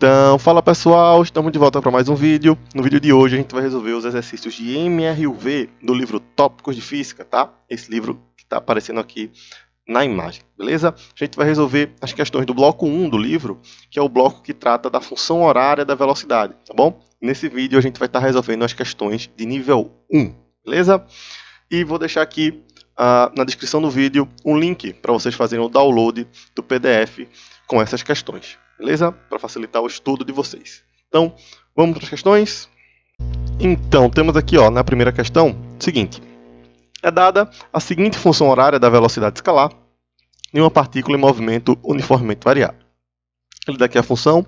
Então, fala pessoal, estamos de volta para mais um vídeo. No vídeo de hoje a gente vai resolver os exercícios de MRUV do livro Tópicos de Física, tá? Esse livro que está aparecendo aqui na imagem, beleza? A gente vai resolver as questões do bloco 1 do livro, que é o bloco que trata da função horária da velocidade, tá bom? Nesse vídeo a gente vai estar resolvendo as questões de nível 1, beleza? E vou deixar aqui na descrição do vídeo um link para vocês fazerem o download do PDF com essas questões, beleza? Para facilitar o estudo de vocês. Então, vamos para as questões? Então, temos aqui na primeira questão o seguinte. É dada a seguinte função horária da velocidade escalar de uma partícula em movimento uniformemente variável. Ele dá aqui a função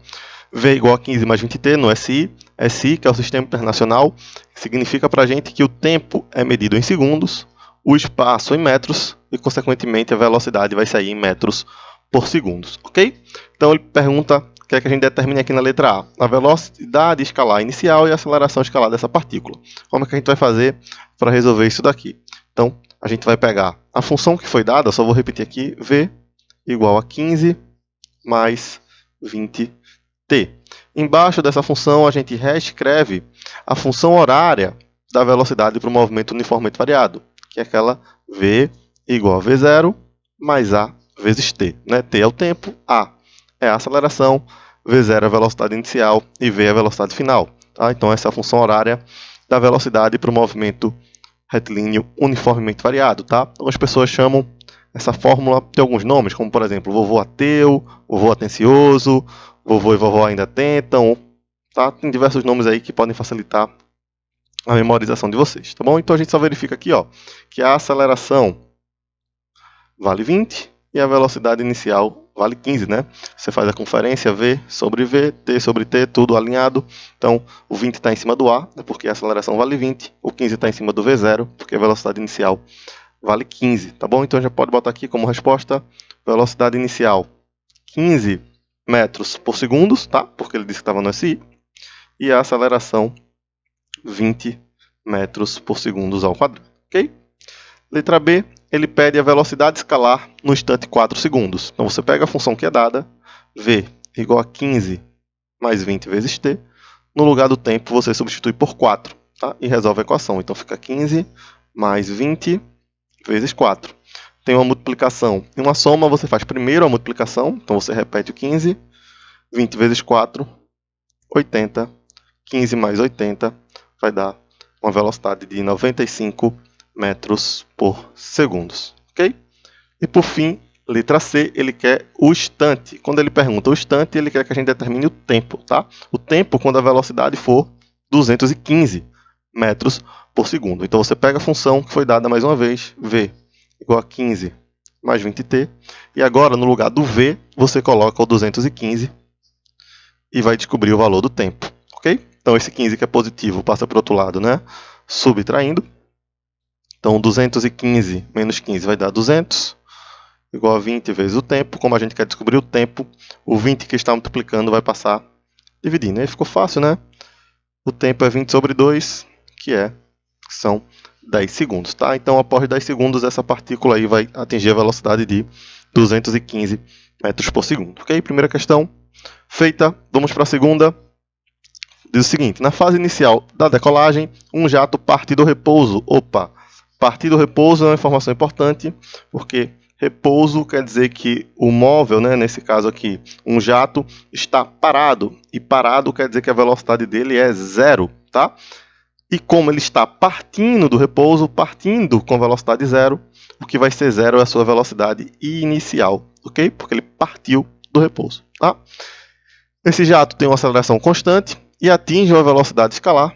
V igual a 15 mais 20t no SI. SI, que é o Sistema Internacional, significa para a gente que o tempo é medido em segundos, o espaço em metros e, consequentemente, a velocidade vai sair em metros por segundo, ok? Então ele pergunta o que é que a gente determina aqui na letra A. A velocidade escalar inicial e a aceleração escalar dessa partícula. Como é que a gente vai fazer para resolver isso daqui? Então, a gente vai pegar a função que foi dada, só vou repetir aqui, V igual a 15 mais 20t. Embaixo dessa função, a gente reescreve a função horária da velocidade para o movimento uniformemente variado, que é aquela V igual a V0 mais A vezes t. Né? T é o tempo, A é a aceleração, V0 é a velocidade inicial e V é a velocidade final. Tá? Então, essa é a função horária da velocidade para o movimento retilíneo uniformemente variado. Tá? Algumas pessoas chamam essa fórmula de alguns nomes, como, por exemplo, vovô ateu, vovô atencioso, vovô e vovó ainda tentam. Tá? Tem diversos nomes aí que podem facilitar a memorização de vocês. Tá bom? Então, a gente só verifica aqui que a aceleração vale 20 e a velocidade inicial vale 15, né? Você faz a conferência V sobre V, T sobre T, tudo alinhado. Então, o 20 está em cima do A, porque a aceleração vale 20. O 15 está em cima do V0, porque a velocidade inicial vale 15, tá bom? Então, já pode botar aqui como resposta, velocidade inicial 15 metros por segundo, tá? Porque ele disse que estava no SI. E a aceleração 20 metros por segundo ao quadrado, ok? Letra B, ele pede a velocidade escalar no instante 4 segundos. Então, você pega a função que é dada, V igual a 15 mais 20 vezes t. No lugar do tempo, você substitui por 4, tá? E resolve a equação. Então, fica 15 mais 20 vezes 4. Tem uma multiplicação e uma soma, você faz primeiro a multiplicação. Então, você repete o 15, 20 vezes 4, 80. 15 mais 80 vai dar uma velocidade de 95 metros por segundo, ok? E por fim, letra C, ele quer o instante. Quando ele pergunta o instante, ele quer que a gente determine o tempo, tá? O tempo quando a velocidade for 215 metros por segundo. Então você pega a função que foi dada mais uma vez, V igual a 15 mais 20t, e agora no lugar do V, você coloca o 215 e vai descobrir o valor do tempo, ok? Então esse 15 que é positivo passa para o outro lado, né? Subtraindo. Então, 215 menos 15 vai dar 200, igual a 20 vezes o tempo. Como a gente quer descobrir o tempo, o 20 que está multiplicando vai passar dividindo. Aí ficou fácil, né? O tempo é 20 sobre 2, que são 10 segundos. Tá? Então, após 10 segundos, essa partícula aí vai atingir a velocidade de 215 metros por segundo. Ok? Primeira questão feita. Vamos para a segunda. Diz o seguinte, na fase inicial da decolagem, um jato parte do repouso. Opa! Partir do repouso é uma informação importante, porque repouso quer dizer que o móvel, né, nesse caso aqui, um jato, está parado. E parado quer dizer que a velocidade dele é 0. Tá? E como ele está partindo do repouso, partindo com velocidade 0, o que vai ser 0 é a sua velocidade inicial. Ok? Porque ele partiu do repouso. Tá? Esse jato tem uma aceleração constante e atinge uma velocidade escalar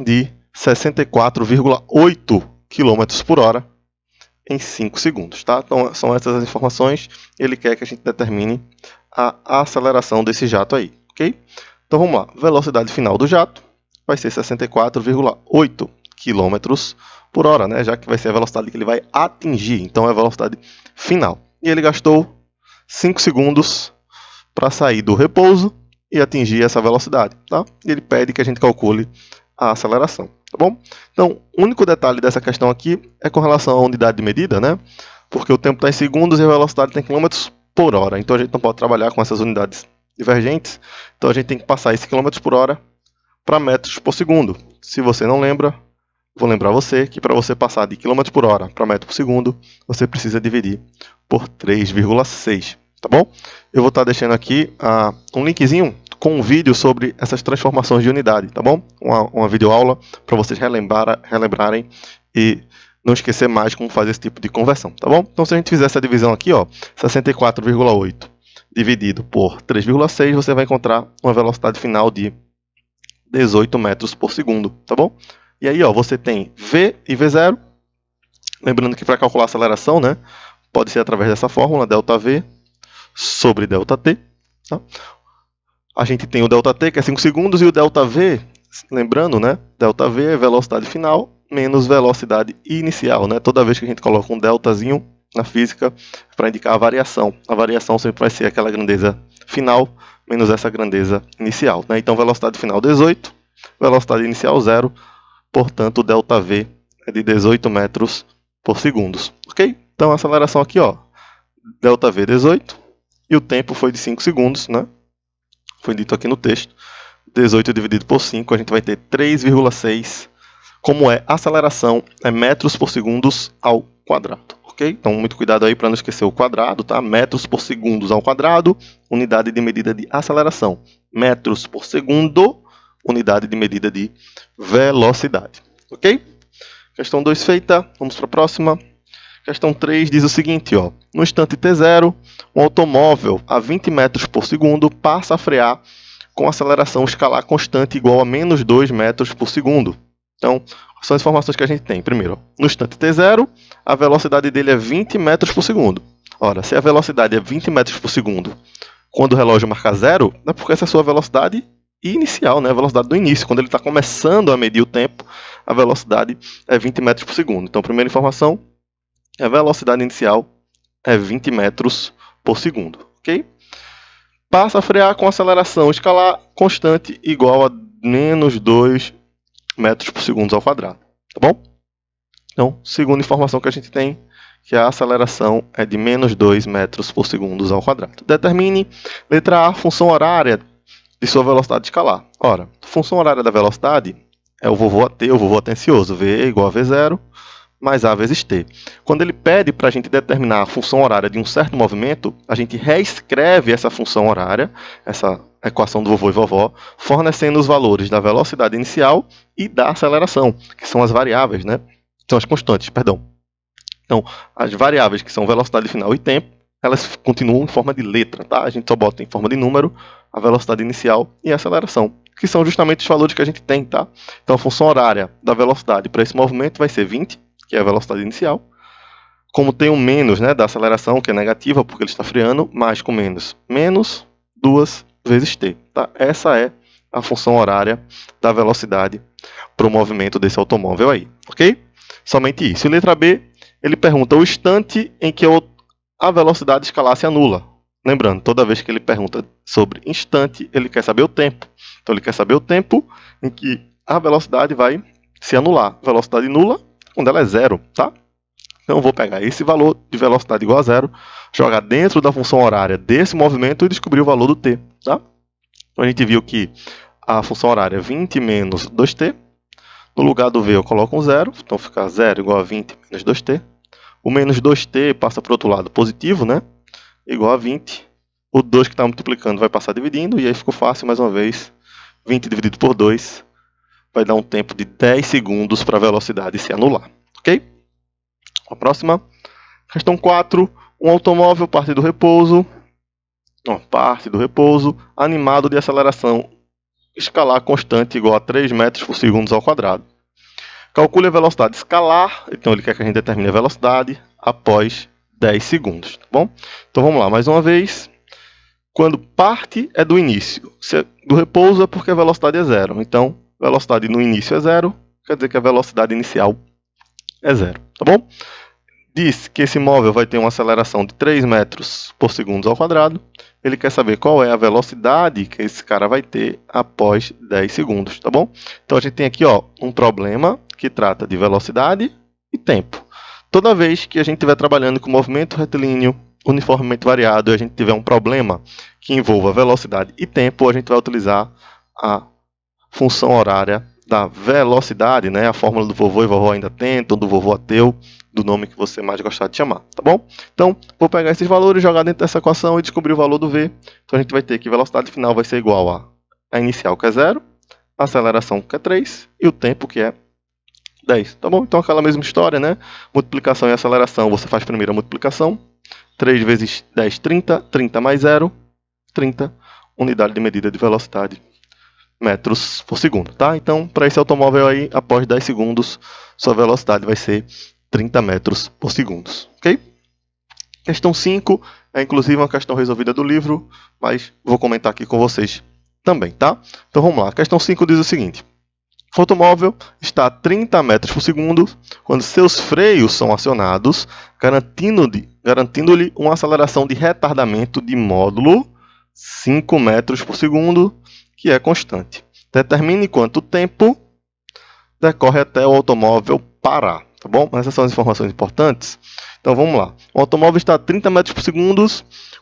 de 64,8 km por hora em 5 segundos. Tá? Então, são essas as informações. Ele quer que a gente determine a aceleração desse jato aí. Okay? Então, vamos lá. Velocidade final do jato vai ser 64,8 km por hora, né? Já que vai ser a velocidade que ele vai atingir. Então, é a velocidade final. E ele gastou 5 segundos para sair do repouso e atingir essa velocidade. Tá? E ele pede que a gente calcule a aceleração. Tá bom? Então, o único detalhe dessa questão aqui é com relação à unidade de medida, né? Porque o tempo está em segundos e a velocidade está em quilômetros por hora. Então, a gente não pode trabalhar com essas unidades divergentes, então a gente tem que passar esse km por hora para metros por segundo. Se você não lembra, vou lembrar você que para você passar de km por hora para metro por segundo, você precisa dividir por 3,6, tá bom? Eu vou estar deixando aqui um linkzinho com um vídeo sobre essas transformações de unidade, tá bom? Uma videoaula para vocês relembrarem e não esquecer mais como fazer esse tipo de conversão, tá bom? Então, se a gente fizer essa divisão aqui, ó, 64,8 dividido por 3,6, você vai encontrar uma velocidade final de 18 metros por segundo, tá bom? E aí, ó, você tem V e V0. Lembrando que para calcular a aceleração, né, pode ser através dessa fórmula, ΔV sobre ΔT. Tá? A gente tem o ΔT, que é 5 segundos, e o ΔV, lembrando, né, ΔV é velocidade final menos velocidade inicial. Né? Toda vez que a gente coloca um deltazinho na física, para indicar a variação sempre vai ser aquela grandeza final menos essa grandeza inicial. Né? Então, velocidade final 18, velocidade inicial 0, portanto, o ΔV é de 18 metros por segundo. Ok? Então, a aceleração aqui, ó, ΔV 18, e o tempo foi de 5 segundos, né? Foi dito aqui no texto. 18 dividido por 5, a gente vai ter 3,6. Como é a aceleração? É metros por segundos ao quadrado. Ok? Então, muito cuidado aí para não esquecer o quadrado, tá? Metros por segundos ao quadrado, unidade de medida de aceleração. Metros por segundo, unidade de medida de velocidade. Ok? Questão 2 feita. Vamos para a próxima. Questão 3 diz o seguinte, ó. No instante t0, um automóvel a 20 metros por segundo passa a frear com aceleração escalar constante igual a menos 2 metros por segundo. Então, são as informações que a gente tem. Primeiro, no instante t0, a velocidade dele é 20 metros por segundo. Ora, se a velocidade é 20 metros por segundo, quando o relógio marca 0, é porque essa é a sua velocidade inicial, né? A velocidade do início. Quando ele está começando a medir o tempo, a velocidade é 20 metros por segundo. Então, primeira informação, a velocidade inicial é 20 metros por segundo. Ok? Passa a frear com aceleração escalar constante igual a menos 2 metros por segundo ao quadrado. Tá bom? Então, segunda informação que a gente tem, que a aceleração é de menos 2 metros por segundo ao quadrado. Determine, letra A, função horária de sua velocidade escalar. Ora, função horária da velocidade é o vovô AT, o vovô atencioso. V igual a V0 mais A vezes T. Quando ele pede para a gente determinar a função horária de um certo movimento, a gente reescreve essa função horária, essa equação do vovô e vovó, fornecendo os valores da velocidade inicial e da aceleração, que são as variáveis, né? São as constantes, perdão. Então, as variáveis que são velocidade final e tempo, elas continuam em forma de letra, tá? A gente só bota em forma de número a velocidade inicial e a aceleração, que são justamente os valores que a gente tem, tá? Então, a função horária da velocidade para esse movimento vai ser 20, que é a velocidade inicial. Como tem um menos, né, da aceleração, que é negativa, porque ele está freando, mais com menos. Menos 2 vezes t. Tá? Essa é a função horária da velocidade para o movimento desse automóvel aí. Ok? Somente isso. E letra B, ele pergunta o instante em que a velocidade escalar se anula. Lembrando, toda vez que ele pergunta sobre instante, ele quer saber o tempo. Então, ele quer saber o tempo em que a velocidade vai se anular. Velocidade nula quando ela é zero, tá? Então, eu vou pegar esse valor de velocidade igual a zero, jogar dentro da função horária desse movimento e descobrir o valor do t, tá? Então, a gente viu que a função horária é 20 menos 2t. No lugar do v eu coloco um zero, então fica 0 igual a 20 menos 2t. O menos 2t passa para o outro lado positivo, né? Igual a 20. O 2 que está multiplicando vai passar dividindo, e aí ficou fácil mais uma vez. 20 dividido por 2 vai dar um tempo de 10 segundos para a velocidade se anular. Ok? A próxima. Questão 4. Um automóvel parte do repouso, animado de aceleração escalar constante igual a 3 metros por segundo ao quadrado. Calcule a velocidade escalar, então ele quer que a gente determine a velocidade após 10 segundos. Tá bom? Então vamos lá, mais uma vez. Quando parte é do início, se é do repouso é porque a velocidade é zero. Então, velocidade no início é zero, quer dizer que a velocidade inicial é zero. Tá bom? Diz que esse móvel vai ter uma aceleração de 3 metros por segundo ao quadrado. Ele quer saber qual é a velocidade que esse cara vai ter após 10 segundos, tá bom? Então, a gente tem aqui, ó, um problema que trata de velocidade e tempo. Toda vez que a gente estiver trabalhando com movimento retilíneo uniformemente variado e a gente tiver um problema que envolva velocidade e tempo, a gente vai utilizar a função horária da velocidade, né? A fórmula do vovô e vovó ainda tentam, do vovô ateu, do nome que você mais gostar de chamar, tá bom? Então, vou pegar esses valores, jogar dentro dessa equação e descobrir o valor do V. Então, a gente vai ter que a velocidade final vai ser igual a inicial, que é 0, a aceleração, que é 3, e o tempo, que é 10, tá bom? Então, aquela mesma história, né? Multiplicação e aceleração, você faz primeiro a multiplicação. 3 vezes 10, 30. 30 mais 0, 30. Unidade de medida de velocidade, metros por segundo, tá? Então, para esse automóvel aí, após 10 segundos, sua velocidade vai ser 30 metros por segundo, ok? Questão 5 é inclusive uma questão resolvida do livro, mas vou comentar aqui com vocês também, tá? Então, vamos lá. A questão 5 diz o seguinte. O automóvel está a 30 metros por segundo quando seus freios são acionados, garantindo-lhe uma aceleração de retardamento de módulo 5 metros por segundo, que é constante. Determine quanto tempo decorre até o automóvel parar, tá bom? Essas são as informações importantes. Então vamos lá. O automóvel está a 30 metros por segundo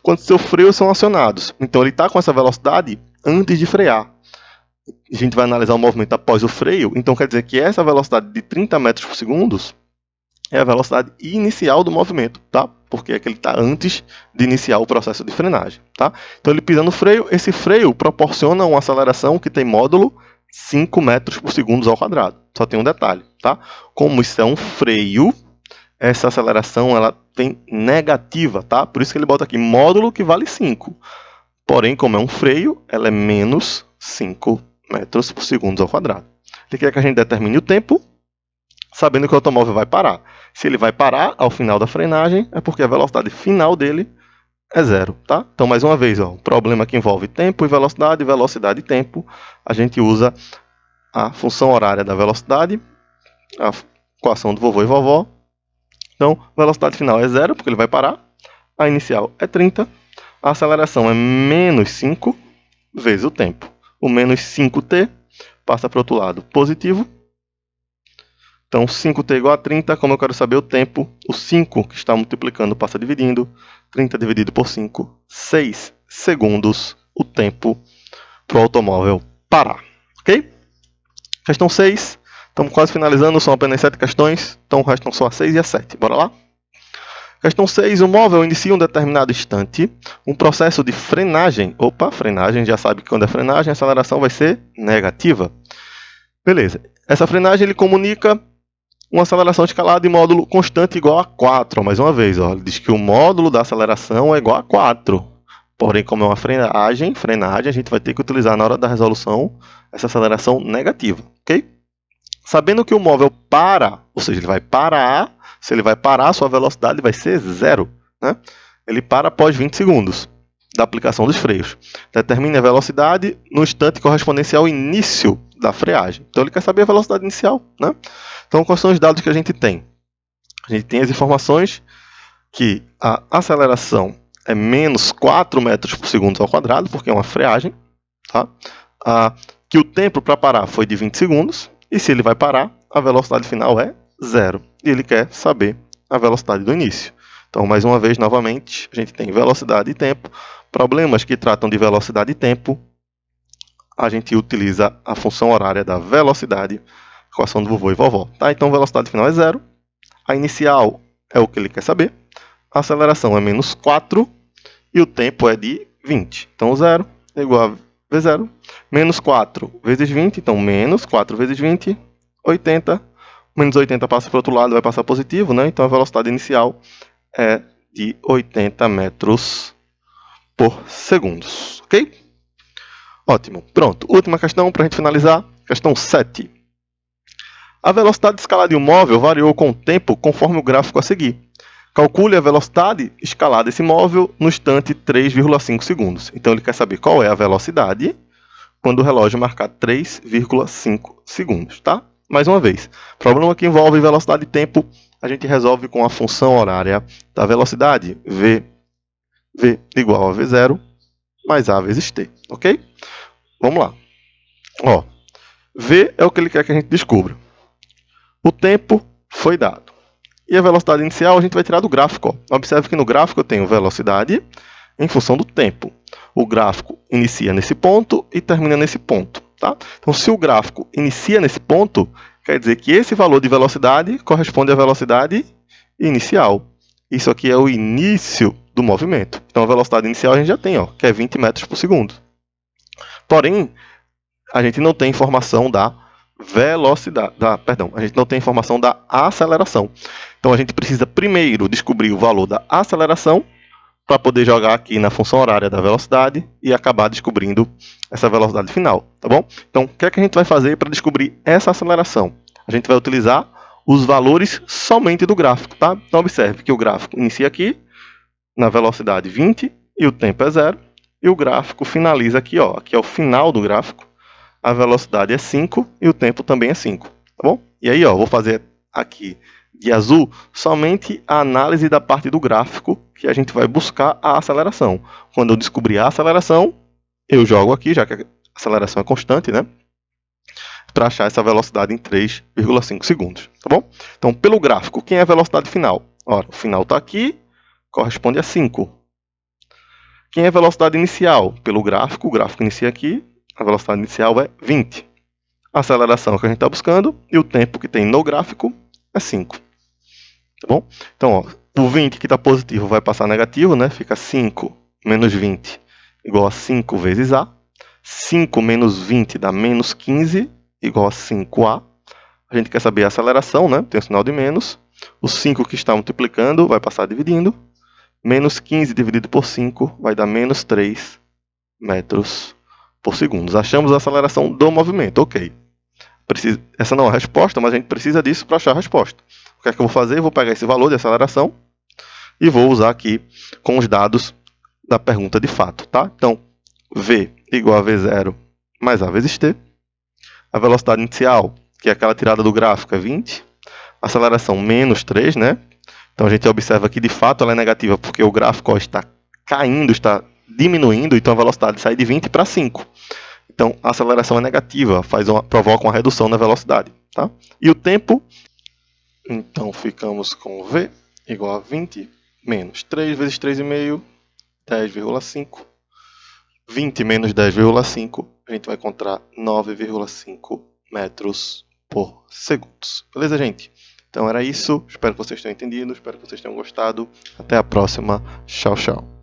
quando seus freios são acionados. Então ele está com essa velocidade antes de frear. A gente vai analisar o movimento após o freio. Então quer dizer que essa velocidade de 30 metros por segundo é a velocidade inicial do movimento, tá? Porque é que ele está antes de iniciar o processo de frenagem, tá? Então ele pisa no freio, esse freio proporciona uma aceleração que tem módulo 5 metros por segundo ao quadrado. Só tem um detalhe, tá? Como isso é um freio, essa aceleração ela vem negativa, tá? Por isso que ele bota aqui módulo que vale 5. Porém, como é um freio, ela é menos 5 metros por segundo ao quadrado. Ele quer que a gente determine o tempo, sabendo que o automóvel vai parar. Se ele vai parar ao final da frenagem, é porque a velocidade final dele é 0, tá? Então, mais uma vez, ó, o problema que envolve tempo e velocidade e tempo, a gente usa a função horária da velocidade, a equação do vovô e vovó. Então, a velocidade final é 0, porque ele vai parar. A inicial é 30. A aceleração é menos 5 vezes o tempo. O menos 5t passa para o outro lado positivo. Então, 5t igual a 30, como eu quero saber o tempo, o 5 que está multiplicando passa dividindo. 30 dividido por 5, 6 segundos o tempo para o automóvel parar. Ok? Questão 6. Estamos quase finalizando, são apenas 7 questões. Então, restam só a 6 e a 7. Bora lá? Questão 6. O móvel inicia em um determinado instante um processo de frenagem. Opa, frenagem, já sabe que quando é frenagem, a aceleração vai ser negativa. Beleza. Essa frenagem ele comunica uma aceleração escalada de módulo constante igual a 4. Mais uma vez, ó, ele diz que o módulo da aceleração é igual a 4. Porém, como é uma frenagem, a gente vai ter que utilizar na hora da resolução essa aceleração negativa. Ok? Sabendo que o móvel para, ou seja, ele vai parar, se ele vai parar, sua velocidade vai ser 0. Né? Ele para após 20 segundos da aplicação dos freios. Determine a velocidade no instante correspondente ao início da freagem. Então, ele quer saber a velocidade inicial. Né? Então, quais são os dados que a gente tem? A gente tem as informações que a aceleração é menos 4 metros por segundo ao quadrado, porque é uma freagem. Tá? Que o tempo para parar foi de 20 segundos. E se ele vai parar, a velocidade final é 0. E ele quer saber a velocidade do início. Então, mais uma vez, novamente, a gente tem velocidade e tempo. Problemas que tratam de velocidade e tempo, a gente utiliza a função horária da velocidade, equação do vovô e vovó. Tá? Então, a velocidade final é 0. A inicial é o que ele quer saber. A aceleração é menos 4. E o tempo é de 20. Então, 0 é igual a V0. Menos 4 vezes 20. Então, menos 4 vezes 20, 80. Menos 80 passa para o outro lado, vai passar positivo. Né? Então, a velocidade inicial é de 80 metros por segundo. Ok? Ótimo. Pronto. Última questão para a gente finalizar. Questão 7. A velocidade de escala de um móvel variou com o tempo conforme o gráfico a seguir. Calcule a velocidade escalada desse móvel no instante 3,5 segundos. Então, ele quer saber qual é a velocidade quando o relógio marcar 3,5 segundos. Tá? Mais uma vez, problema que envolve velocidade e tempo, a gente resolve com a função horária da velocidade, V igual a V0 mais A vezes T. Ok? Vamos lá. Ó, V é o que ele quer que a gente descubra. O tempo foi dado. E a velocidade inicial a gente vai tirar do gráfico. Ó. Observe que no gráfico eu tenho velocidade em função do tempo. o gráfico inicia nesse ponto e termina nesse ponto. Tá? Então, se o gráfico inicia nesse ponto, quer dizer que esse valor de velocidade corresponde à velocidade inicial. Isso aqui é o início do movimento. Então, a velocidade inicial a gente já tem, ó, que é 20 metros por segundo. Porém, a gente não tem informação da velocidade, a gente não tem informação da aceleração. Então, a gente precisa primeiro descobrir o valor da aceleração para poder jogar aqui na função horária da velocidade e acabar descobrindo essa velocidade final, tá bom? Então, o que é que a gente vai fazer para descobrir essa aceleração? A gente vai utilizar os valores somente do gráfico, tá? Então, observe que o gráfico inicia aqui na velocidade 20 e o tempo é 0. E o gráfico finaliza aqui, ó, aqui é o final do gráfico. A velocidade é 5 e o tempo também é 5, tá bom? E aí, ó, vou fazer aqui de azul somente a análise da parte do gráfico que a gente vai buscar a aceleração. Quando eu descobrir a aceleração, eu jogo aqui, já que a aceleração é constante, né? Para achar essa velocidade em 3,5 segundos, tá bom? Então, pelo gráfico, quem é a velocidade final? Ora, o final está aqui, corresponde a 5. Quem é a velocidade inicial? Pelo gráfico, o gráfico inicia aqui, a velocidade inicial é 20. A aceleração que a gente está buscando e o tempo que tem no gráfico é 5. Tá bom? Então, ó, o 20 que está positivo vai passar negativo, né? Fica 5 menos 20 igual a 5 vezes A. 5 menos 20 dá menos 15, igual a 5A. A gente quer saber a aceleração, né? Tem o sinal de menos. O 5 que está multiplicando vai passar dividindo. Menos 15 dividido por 5 vai dar menos 3 metros por segundo. Achamos a aceleração do movimento, ok. Essa não é a resposta, mas a gente precisa disso para achar a resposta. O que é que eu vou fazer? Eu vou pegar esse valor de aceleração e vou usar aqui com os dados da pergunta de fato, tá? Então, V igual a V0 mais A vezes T. A velocidade inicial, que é aquela tirada do gráfico, é 20. A aceleração menos 3, né? Então, a gente observa que, de fato, ela é negativa, porque o gráfico está caindo, está diminuindo, então a velocidade sai de 20 para 5. Então, a aceleração é negativa, provoca uma redução na velocidade. Tá? E o tempo, então, ficamos com V igual a 20 menos 3 vezes 3,5, 10,5. 20 menos 10,5, a gente vai encontrar 9,5 metros por segundo. Beleza, gente? Então era isso. Espero que vocês tenham entendido. Espero que vocês tenham gostado. Até a próxima. Tchau, tchau.